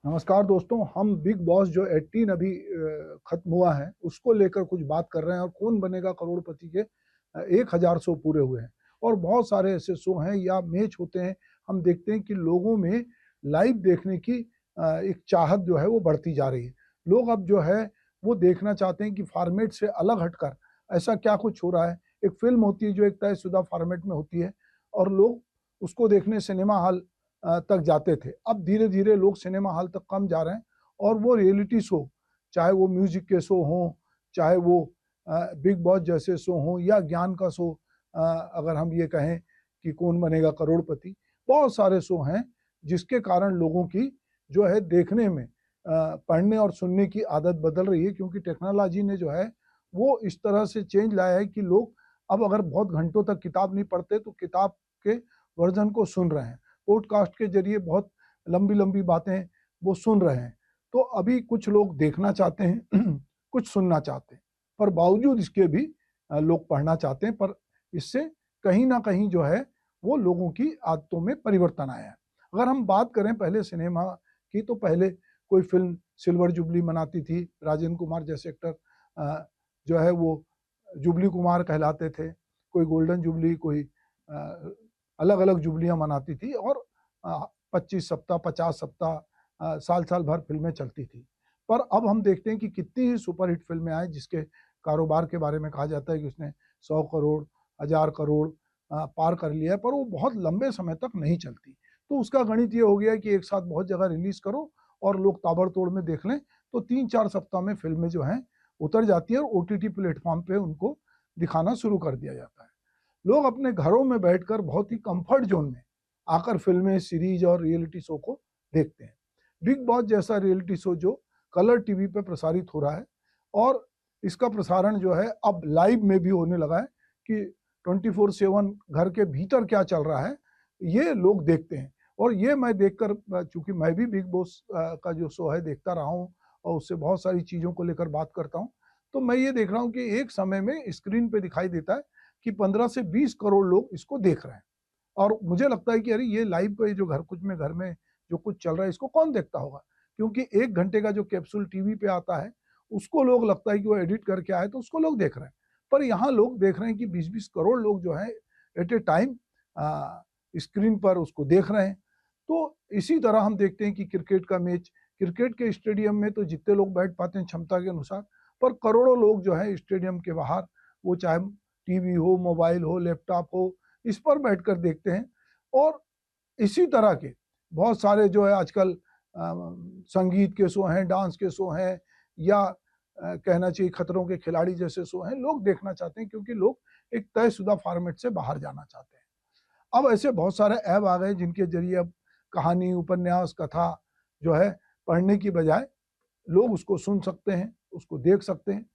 नमस्कार दोस्तों, हम बिग बॉस जो 18 अभी खत्म हुआ है उसको लेकर कुछ बात कर रहे हैं और कौन बनेगा करोड़पति के 1000 शो पूरे हुए हैं और बहुत सारे ऐसे शो हैं या मैच होते हैं। हम देखते हैं कि लोगों में लाइव देखने की एक चाहत जो है वो बढ़ती जा रही है। लोग अब जो है वो देखना चाहते हैं कि फॉर्मेट से अलग हटकर ऐसा क्या कुछ हो रहा है। एक फिल्म होती है जो एक तयशुदा फॉर्मेट में होती है और लोग उसको देखने सिनेमा हॉल तक जाते थे। अब धीरे धीरे लोग सिनेमा हॉल तक कम जा रहे हैं और वो रियलिटी शो, चाहे वो म्यूजिक के शो हों, चाहे वो बिग बॉस जैसे शो हों या ज्ञान का शो, अगर हम ये कहें कि कौन बनेगा करोड़पति, बहुत सारे शो हैं जिसके कारण लोगों की जो है देखने में पढ़ने और सुनने की आदत बदल रही है, क्योंकि टेक्नोलॉजी ने जो है वो इस तरह से चेंज लाया है कि लोग अब अगर बहुत घंटों तक किताब नहीं पढ़ते तो किताब के वर्जन को सुन रहे हैं, पॉडकास्ट के जरिए बहुत लंबी लंबी बातें वो सुन रहे हैं। तो अभी कुछ लोग देखना चाहते हैं कुछ सुनना चाहते हैं, पर बावजूद इसके भी लोग पढ़ना चाहते हैं। पर इससे कहीं ना कहीं जो है वो लोगों की आदतों में परिवर्तन आया है। अगर हम बात करें पहले सिनेमा की, तो पहले कोई फिल्म सिल्वर जुबली मनाती थी, राजेंद्र कुमार जैसे एक्टर जो है वो जुबली कुमार कहलाते थे, कोई गोल्डन जुबली, कोई अलग अलग जुबलियां मनाती थी और 25 सप्ताह 50 सप्ताह साल साल भर फिल्में चलती थी। पर अब हम देखते हैं कि कितनी ही सुपरहिट फिल्में आए जिसके कारोबार के बारे में कहा जाता है कि उसने 100 करोड़ 1000 करोड़ पार कर लिया है, पर वो बहुत लंबे समय तक नहीं चलती। तो उसका गणित ये हो गया कि एक साथ बहुत जगह रिलीज करो और लोग ताबड़तोड़ में देख लें, तो 3-4 सप्ताह में फिल्में जो हैं उतर जाती है और ओटीटी प्लेटफॉर्म पे उनको दिखाना शुरू कर दिया जाता है। लोग अपने घरों में बैठकर बहुत ही कंफर्ट जोन में आकर फिल्में, सीरीज और रियलिटी शो को देखते हैं। बिग बॉस जैसा रियलिटी शो जो कलर टीवी पे प्रसारित हो रहा है और इसका प्रसारण जो है अब लाइव में भी होने लगा है कि 24/7 घर के भीतर क्या चल रहा है ये लोग देखते हैं। और ये मैं देखकर, चूंकि मैं भी बिग बॉस का जो शो है देखता रहा हूँ और उससे बहुत सारी चीजों को लेकर बात करता हूँ, तो मैं ये देख रहा हूँ कि एक समय में स्क्रीन पे दिखाई देता है कि 15 से 20 करोड़ लोग इसको देख रहे हैं। और मुझे लगता है कि अरे ये लाइव पे जो घर में जो कुछ चल रहा है इसको कौन देखता होगा, क्योंकि 1 घंटे का जो कैप्सूल टीवी पे आता है उसको लोग लगता है कि वो एडिट करके आए तो उसको लोग देख रहे हैं। पर यहाँ लोग देख रहे हैं कि 20-20 करोड़ लोग जो है एट ए टाइम स्क्रीन पर उसको देख रहे हैं। तो इसी तरह हम देखते हैं कि क्रिकेट का मैच, क्रिकेट के स्टेडियम में तो जितने लोग बैठ पाते हैं क्षमता के अनुसार, पर करोड़ों लोग जो है स्टेडियम के बाहर, वो चाहे टीवी हो, मोबाइल हो, लैपटॉप हो, इस पर बैठकर देखते हैं। और इसी तरह के बहुत सारे जो है आजकल संगीत के शो हैं, डांस के शो हैं, या कहना चाहिए खतरों के खिलाड़ी जैसे शो हैं, लोग देखना चाहते हैं क्योंकि लोग एक तयशुदा फॉर्मेट से बाहर जाना चाहते हैं। अब ऐसे बहुत सारे ऐप आ गए जिनके जरिए अब कहानी, उपन्यास, कथा जो है पढ़ने की बजाय लोग उसको सुन सकते हैं, उसको देख सकते हैं।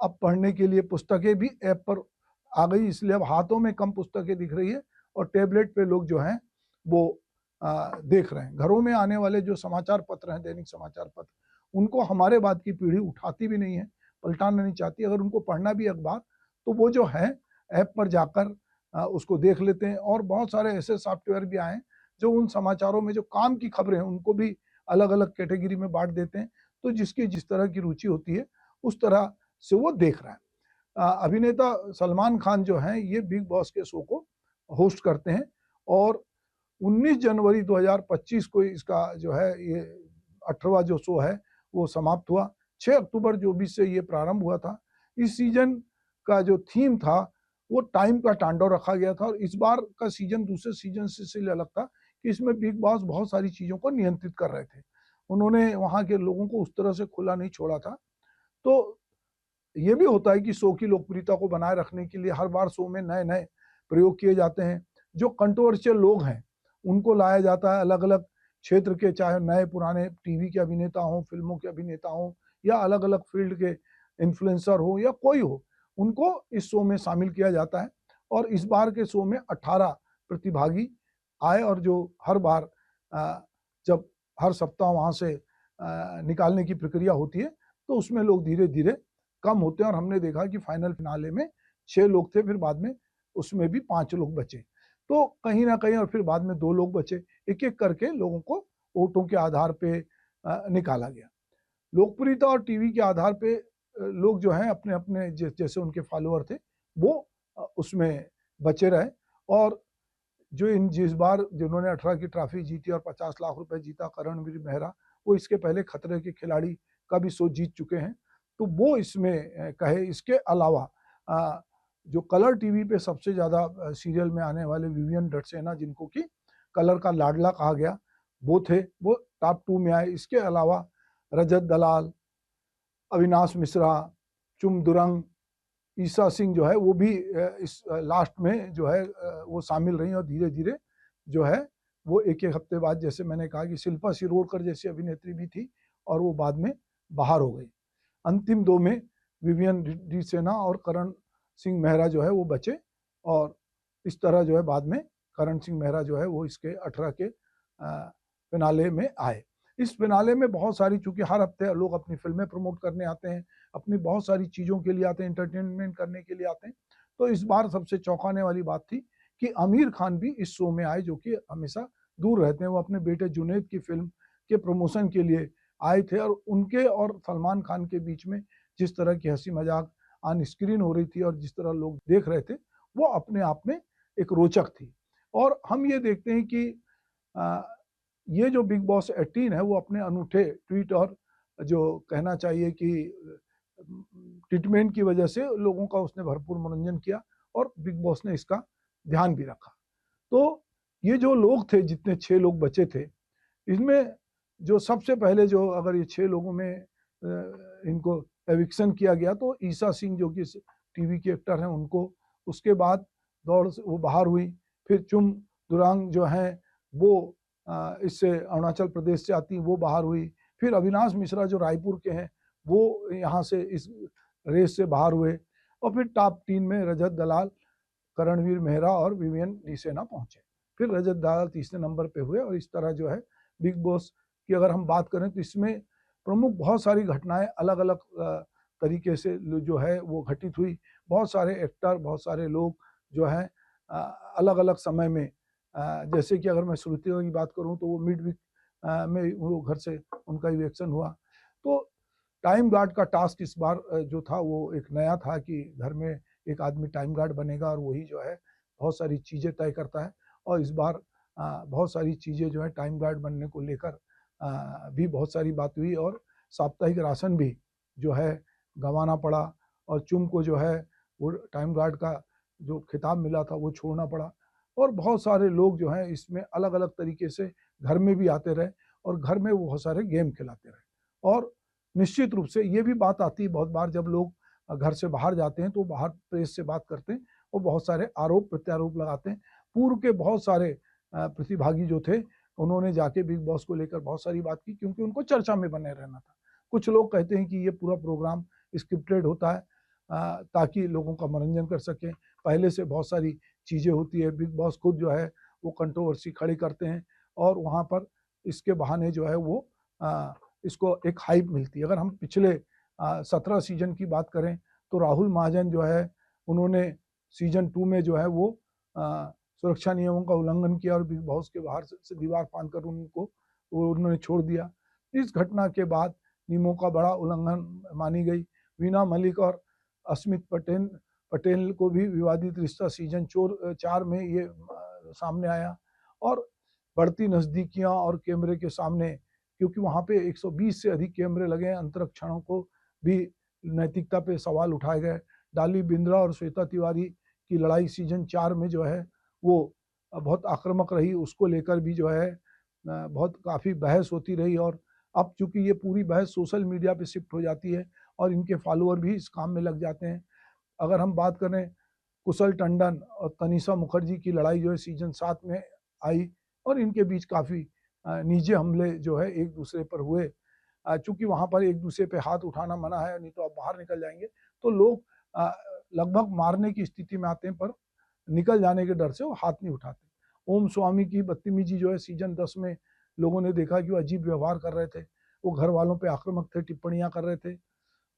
अब पढ़ने के लिए पुस्तकें भी ऐप पर आ गई, इसलिए अब हाथों में कम पुस्तकें दिख रही है और टैबलेट पे लोग जो हैं वो देख रहे हैं। घरों में आने वाले जो समाचार पत्र हैं, दैनिक समाचार पत्र, उनको हमारे बाद की पीढ़ी उठाती भी नहीं है, पलटाना नहीं चाहती। अगर उनको पढ़ना भी अखबार, तो वो जो है ऐप पर जाकर उसको देख लेते हैं। और बहुत सारे ऐसे सॉफ्टवेयर भी आए हैं जो उन समाचारों में जो काम की खबरें हैं उनको भी अलग अलग कैटेगरी में बांट देते हैं। तो जिसकी जिस तरह की रुचि होती है उस तरह से वो देख रहा है। अभिनेता सलमान खान जो हैं ये बिग बॉस के शो को होस्ट करते हैं और 19 जनवरी 2025 को इसका जो है ये 18वां जो शो है वो समाप्त हुआ। 6 अक्टूबर जो भी से ये प्रारंभ हुआ था। इस सीजन का जो थीम था वो टाइम का तांडव रखा गया था और इस बार का सीजन दूसरे सीजन से अलग था कि इसमें बिग बॉस बहुत सारी चीजों को नियंत्रित कर रहे थे। उन्होंने वहां के लोगों को उस तरह से खुला नहीं छोड़ा था। तो ये भी होता है कि शो की लोकप्रियता को बनाए रखने के लिए हर बार शो में नए नए प्रयोग किए जाते हैं। जो कंट्रोवर्शियल लोग हैं उनको लाया जाता है अलग अलग क्षेत्र के, चाहे नए पुराने टीवी के अभिनेता हों, फिल्मों के अभिनेता हों, या अलग अलग फील्ड के इन्फ्लुएंसर हो या कोई हो, उनको इस शो में शामिल किया जाता है। और इस बार के शो में 18 प्रतिभागी आए और जो हर बार जब हर सप्ताह वहां से निकालने की प्रक्रिया होती है तो उसमें लोग धीरे धीरे कम होते हैं और हमने देखा कि फाइनल फिनाले में 6 लोग थे, फिर बाद में उसमें भी 5 लोग बचे, तो कहीं ना कहीं, और फिर बाद में 2 लोग बचे। एक एक करके लोगों को वोटों के आधार पे निकाला गया। लोकप्रियता और टीवी के आधार पे लोग जो हैं अपने अपने जैसे उनके फॉलोअर थे वो उसमें बचे रहे। और जो जिस बार जिन्होंने 18 की ट्रॉफी जीती और 50 लाख रुपए जीता, करणवीर मेहरा, वो इसके पहले खतरे के खिलाड़ी का भी शो जीत चुके हैं। तो वो इसमें कहे। इसके अलावा जो कलर टीवी पे सबसे ज्यादा सीरियल में आने वाले विवियन डडसेना, जिनको कि कलर का लाडला कहा गया, वो थे, वो टॉप 2 में आए। इसके अलावा रजत दलाल, अविनाश मिश्रा, चुम दुरंग, ईसा सिंह जो है वो भी इस लास्ट में जो है वो शामिल रही। और धीरे धीरे जो है वो एक एक हफ्ते बाद, जैसे मैंने कहा कि शिल्पा शिरोडकर जैसी अभिनेत्री भी थी और वो बाद में बाहर हो गई। अंतिम 2 में विवियन डी सेना और करण सिंह मेहरा जो है वो बचे। और इस तरह जो है बाद में करण सिंह मेहरा जो है वो इसके 18 के फिनाले में आए। इस फिनाले में बहुत सारी, चूंकि हर हफ्ते लोग अपनी फिल्में प्रमोट करने आते हैं, अपनी बहुत सारी चीज़ों के लिए आते हैं, एंटरटेनमेंट करने के लिए आते हैं। तो इस बार सबसे चौंकाने वाली बात थी कि आमिर खान भी इस शो में आए, जो कि हमेशा दूर रहते हैं। वो अपने बेटे जुनैद की फिल्म के प्रमोशन के लिए आए थे। और उनके और सलमान खान के बीच में जिस तरह की हंसी मजाक ऑन स्क्रीन हो रही थी और जिस तरह लोग देख रहे थे, वो अपने आप में एक रोचक थी। और हम ये देखते हैं कि ये जो बिग बॉस 18 है वो अपने अनूठे ट्वीट और जो कहना चाहिए कि ट्रीटमेंट की वजह से लोगों का उसने भरपूर मनोरंजन किया और बिग बॉस ने इसका ध्यान भी रखा। तो ये जो लोग थे, जितने 6 लोग बचे थे, इसमें जो सबसे पहले जो अगर ये 6 लोगों में इनको एविक्शन किया गया तो ईसा सिंह जो कि टीवी के एक्टर हैं उनको, उसके बाद दौड़ से वो बाहर हुई। फिर चुम दुरांग जो हैं वो इससे अरुणाचल प्रदेश से आती, वो बाहर हुई। फिर अविनाश मिश्रा जो रायपुर के हैं वो यहाँ से इस रेस से बाहर हुए। और फिर टॉप 3 में रजत दलाल, करणवीर मेहरा और विवियन डी सेना पहुंचे। फिर रजत दलाल तीसरे नंबर पे हुए। और इस तरह जो है बिग बॉस की अगर हम बात करें तो इसमें प्रमुख बहुत सारी घटनाएं अलग अलग तरीके से जो है वो घटित हुई। बहुत सारे एक्टर, बहुत सारे लोग जो हैं अलग अलग समय में, जैसे कि अगर मैं श्रुति की बात करूं तो वो मिड वीक में वो घर से उनका इवेक्शन हुआ। तो टाइम गार्ड का टास्क इस बार जो था वो एक नया था कि घर में एक आदमी टाइम गार्ड बनेगा और वही जो है बहुत सारी चीज़ें तय करता है। और इस बार बहुत सारी चीज़ें जो है टाइम गार्ड बनने को लेकर भी बहुत सारी बात हुई। और साप्ताहिक राशन भी जो है गंवाना पड़ा और चुम को जो है वो टाइम गार्ड का जो खिताब मिला था वो छोड़ना पड़ा। और बहुत सारे लोग जो हैं इसमें अलग अलग तरीके से घर में भी आते रहे और घर में वो बहुत सारे गेम खिलाते रहे। और निश्चित रूप से ये भी बात आती है बहुत बार जब लोग घर से बाहर जाते हैं तो बाहर प्रेस से बात करते हैं और बहुत सारे आरोप प्रत्यारोप लगाते हैं। पूर्व के बहुत सारे प्रतिभागी जो थे उन्होंने जाके बिग बॉस को लेकर बहुत सारी बात की, क्योंकि उनको चर्चा में बने रहना था। कुछ लोग कहते हैं कि ये पूरा प्रोग्राम स्क्रिप्टेड होता है ताकि लोगों का मनोरंजन कर सकें, पहले से बहुत सारी चीज़ें होती है। बिग बॉस खुद जो है वो कंट्रोवर्सी खड़ी करते हैं और वहाँ पर इसके बहाने जो है वो इसको एक हाइप मिलती है। अगर हम पिछले 17 सीजन की बात करें तो राहुल महाजन जो है उन्होंने सीजन 2 में जो है वो सुरक्षा नियमों का उल्लंघन किया और बिग बॉस के बाहर से दीवार फांदकर उनको उन्होंने छोड़ दिया। इस घटना के बाद नियमों का बड़ा उल्लंघन मानी गई। वीना मलिक और अस्मित पटेल को भी विवादित रिश्ता सीजन 4 में ये सामने आया। और बढ़ती नज़दीकियां और कैमरे के सामने, क्योंकि वहाँ पे 120 से अधिक कैमरे लगे हैं, अंतरक्षणों को भी नैतिकता पे सवाल उठाए गए। डाली बिंद्रा और श्वेता तिवारी की लड़ाई सीजन 4 में जो है वो बहुत आक्रामक रही, उसको लेकर भी जो है बहुत काफ़ी बहस होती रही। और अब चूंकि ये पूरी बहस सोशल मीडिया पे शिफ्ट हो जाती है और इनके फॉलोअर भी इस काम में लग जाते हैं। अगर हम बात करें कुशल टंडन और तनिषा मुखर्जी की लड़ाई जो है सीजन 7 में आई और इनके बीच काफ़ी निजी हमले जो है एक दूसरे पर हुए। चूंकि वहाँ पर एक दूसरे पे हाथ उठाना मना है, नहीं तो आप बाहर निकल जाएंगे, तो लोग लगभग मारने की स्थिति में आते हैं पर निकल जाने के डर से वो हाथ नहीं उठाते। ओम स्वामी की बदतमीजी जो है सीजन 10 में लोगों ने देखा कि वो अजीब व्यवहार कर रहे थे, वो घर वालों पे आक्रामक थे, टिप्पणियां कर रहे थे।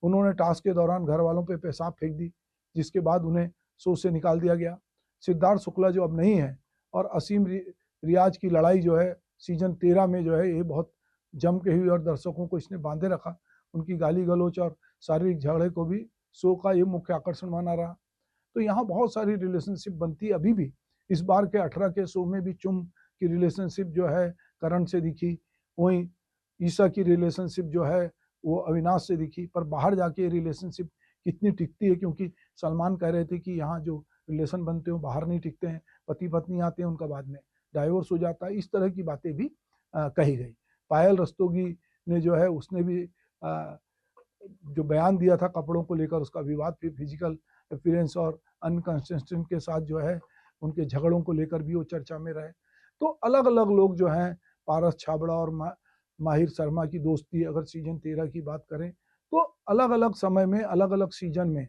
उन्होंने टास्क के दौरान घर वालों पे पेशाब फेंक दी, जिसके बाद उन्हें शो से निकाल दिया गया। सिद्धार्थ शुक्ला जो अब नहीं है और असीम रियाज की लड़ाई जो है सीजन 13 में जो है ये बहुत जम के हुई और दर्शकों को इसने बांधे रखा। उनकी गाली गलौच और शारीरिक झगड़े को भी शो का ये मुख्य आकर्षण बना रहा। तो यहाँ बहुत सारी रिलेशनशिप बनती है अभी भी। इस बार के 18 के शो में भी चुम की रिलेशनशिप जो है करण से दिखी, वहीं ईशा की रिलेशनशिप जो है वो अविनाश से दिखी। पर बाहर जाके रिलेशनशिप कितनी टिकती है, क्योंकि सलमान कह रहे थे कि यहाँ जो रिलेशन बनते हैं बाहर नहीं टिकते हैं, पति पत्नी आते हैं उनका बाद में डाइवोर्स हो जाता है, इस तरह की बातें भी कही गई। पायल रस्तोगी ने जो है उसने भी जो बयान दिया था कपड़ों को लेकर, उसका विवाद भी फिजिकल अपीयरेंस और अनकंसिस्टेंट के साथ जो है उनके झगड़ों को लेकर भी वो चर्चा में रहे। तो अलग अलग लोग जो हैं, पारस छाबड़ा और माहिर शर्मा की दोस्ती, अगर सीजन 13 की बात करें तो अलग अलग समय में अलग अलग सीजन में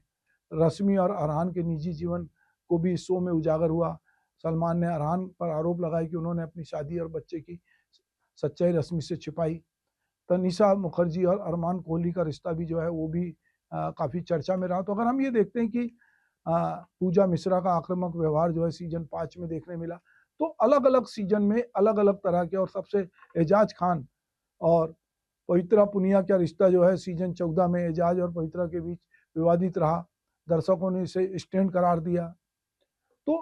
रश्मि और अरहान के निजी जीवन को भी इस शो में उजागर हुआ। सलमान ने अरहान पर आरोप लगाया कि उन्होंने अपनी शादी और बच्चे की सच्चाई रश्मि से छिपाई। तनिषा मुखर्जी और अरमान कोहली का रिश्ता भी जो है वो भी काफ़ी चर्चा में रहा। तो अगर हम ये देखते हैं कि पूजा मिश्रा का आक्रामक व्यवहार जो है सीजन 5 में देखने मिला, तो अलग अलग सीजन में अलग अलग तरह के, और सबसे एजाज खान और पवित्रा पुनिया का रिश्ता जो है सीजन 14 में एजाज और पवित्रा के बीच विवादित रहा, दर्शकों ने इसे स्टैंड करार दिया। तो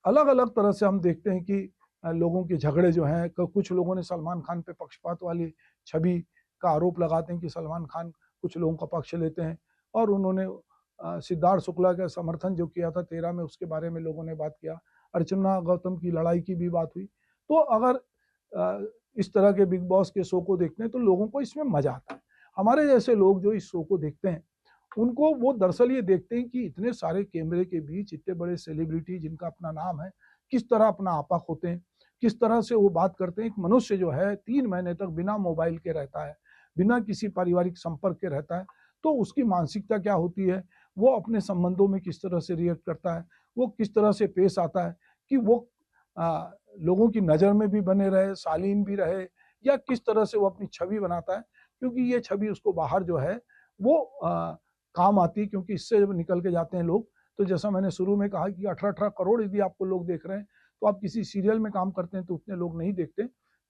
अलग अलग तरह से हम देखते हैं कि लोगों के झगड़े जो हैं, कुछ लोगों ने सलमान खान पे पक्षपात वाली छवि का आरोप लगाते हैं कि सलमान खान कुछ लोगों का पक्ष लेते हैं, और उन्होंने सिद्धार्थ शुक्ला का समर्थन जो किया था 13 में, उसके बारे में लोगों ने बात किया। अर्चना गौतम की लड़ाई की भी बात हुई। तो अगर इस तरह के बिग बॉस के शो को देखते हैं तो लोगों को इसमें मजा आता है। हमारे जैसे लोग जो इस शो को देखते हैं उनको वो दरअसल ये देखते हैं कि इतने सारे कैमरे के बीच इतने बड़े सेलिब्रिटी जिनका अपना नाम है किस तरह अपना आपा खोते हैं, किस तरह से वो बात करते हैं। एक मनुष्य जो है 3 महीने तक बिना मोबाइल के रहता है, बिना किसी पारिवारिक संपर्क के रहता है, तो उसकी मानसिकता क्या होती है, वो अपने संबंधों में किस तरह से रिएक्ट करता है, वो किस तरह से पेश आता है कि वो लोगों की नज़र में भी बने रहे, शालीन भी रहे, या किस तरह से वो अपनी छवि बनाता है, क्योंकि ये छवि उसको बाहर जो है वो काम आती है, क्योंकि इससे जब निकल के जाते हैं लोग। तो जैसा मैंने शुरू में कहा कि 18-18 करोड़ यदि आपको लोग देख रहे हैं, तो आप किसी सीरियल में काम करते हैं तो उतने लोग नहीं देखते,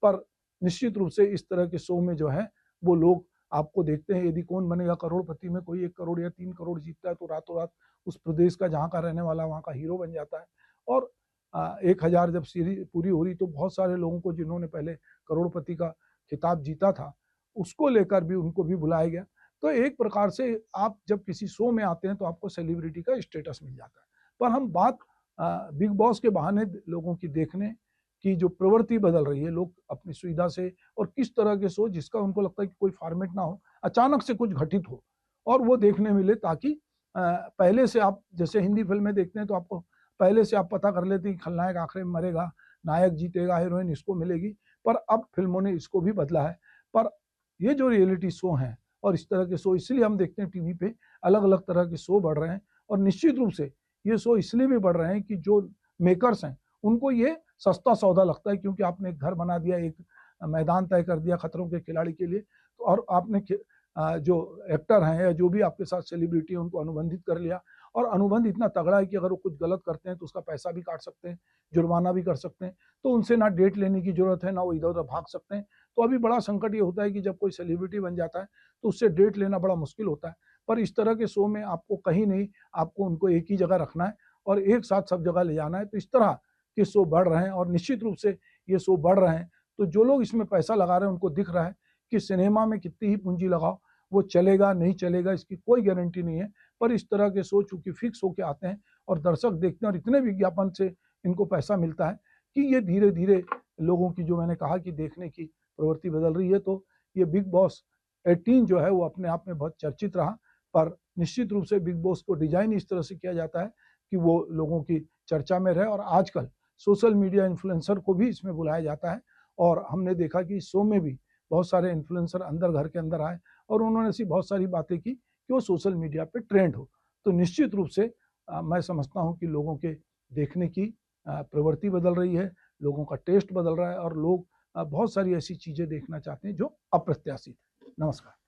पर निश्चित रूप से इस तरह के शो में जो है वो लोग आपको देखते हैं। यदि कौन बनेगा करोड़पति में कोई 1 करोड़ या 3 करोड़ जीतता है तो रातों रात उस प्रदेश का जहाँ का रहने वाला वहाँ का हीरो बन जाता है। और 1000 जब सीरीज पूरी हो रही तो बहुत सारे लोगों को जिन्होंने पहले करोड़पति का खिताब जीता था उसको लेकर भी उनको भी बुलाया गया। तो एक प्रकार से आप जब किसी शो में आते हैं तो आपको सेलिब्रिटी का स्टेटस मिल जाता है। पर हम बात बिग बॉस के बहाने लोगों की देखने की जो प्रवृत्ति बदल रही है, लोग अपनी सुविधा से और किस तरह के शो जिसका उनको लगता है कि कोई फॉर्मेट ना हो, अचानक से कुछ घटित हो और वो देखने मिले, ताकि पहले से आप जैसे हिंदी फिल्में देखते हैं तो आपको पहले से आप पता कर लेते हैं कि खलनायक आखिर में मरेगा, नायक जीतेगा, हीरोइन इसको मिलेगी। पर अब फिल्मों ने इसको भी बदला है। पर ये जो रियलिटी शो हैं और इस तरह के शो इसलिए हम देखते हैं टीवी पे, अलग अलग तरह के शो बढ़ रहे हैं। और निश्चित रूप से ये शो इसलिए भी बढ़ रहे हैं कि जो मेकर्स हैं उनको ये सस्ता सौदा लगता है, क्योंकि आपने एक घर बना दिया, एक मैदान तय कर दिया खतरों के खिलाड़ी के लिए, तो और आपने जो एक्टर हैं या जो भी आपके साथ सेलिब्रिटी है उनको अनुबंधित कर लिया, और अनुबंध इतना तगड़ा है कि अगर वो कुछ गलत करते हैं तो उसका पैसा भी काट सकते हैं, जुर्माना भी कर सकते हैं। तो उनसे ना डेट लेने की जरूरत है, ना वो इधर उधर भाग सकते हैं। तो अभी बड़ा संकट ये होता है कि जब कोई सेलिब्रिटी बन जाता है तो उससे डेट लेना बड़ा मुश्किल होता है। पर इस तरह के शो में आपको कहीं नहीं, आपको उनको एक ही जगह रखना है और एक साथ सब जगह ले जाना है। तो इस तरह के शो बढ़ रहे हैं और निश्चित रूप से ये शो बढ़ रहे हैं। तो जो लोग इसमें पैसा लगा रहे हैं उनको दिख रहा है कि सिनेमा में कितनी ही पूंजी लगाओ वो चलेगा नहीं चलेगा इसकी कोई गारंटी नहीं है। पर इस तरह के शो चूंकि फिक्स होके आते हैं और दर्शक देखते हैं और इतने विज्ञापन से इनको पैसा मिलता है कि ये धीरे धीरे लोगों की, जो मैंने कहा कि देखने की प्रवृत्ति बदल रही है। तो ये बिग बॉस 18 जो है वो अपने आप में बहुत चर्चित रहा। पर निश्चित रूप से बिग बॉस को डिजाइन इस तरह से किया जाता है कि वो लोगों की चर्चा में रहे। और आजकल सोशल मीडिया इन्फ्लुएंसर को भी इसमें बुलाया जाता है और हमने देखा कि इस शो में भी बहुत सारे इन्फ्लुएंसर अंदर घर के अंदर आए और उन्होंने ऐसी बहुत सारी बातें की कि वो सोशल मीडिया पे ट्रेंड हो। तो निश्चित रूप से मैं समझता हूँ कि लोगों के देखने की प्रवृत्ति बदल रही है, लोगों का टेस्ट बदल रहा है और लोग बहुत सारी ऐसी चीजें देखना चाहते हैं जो अप्रत्याशित है। नमस्कार।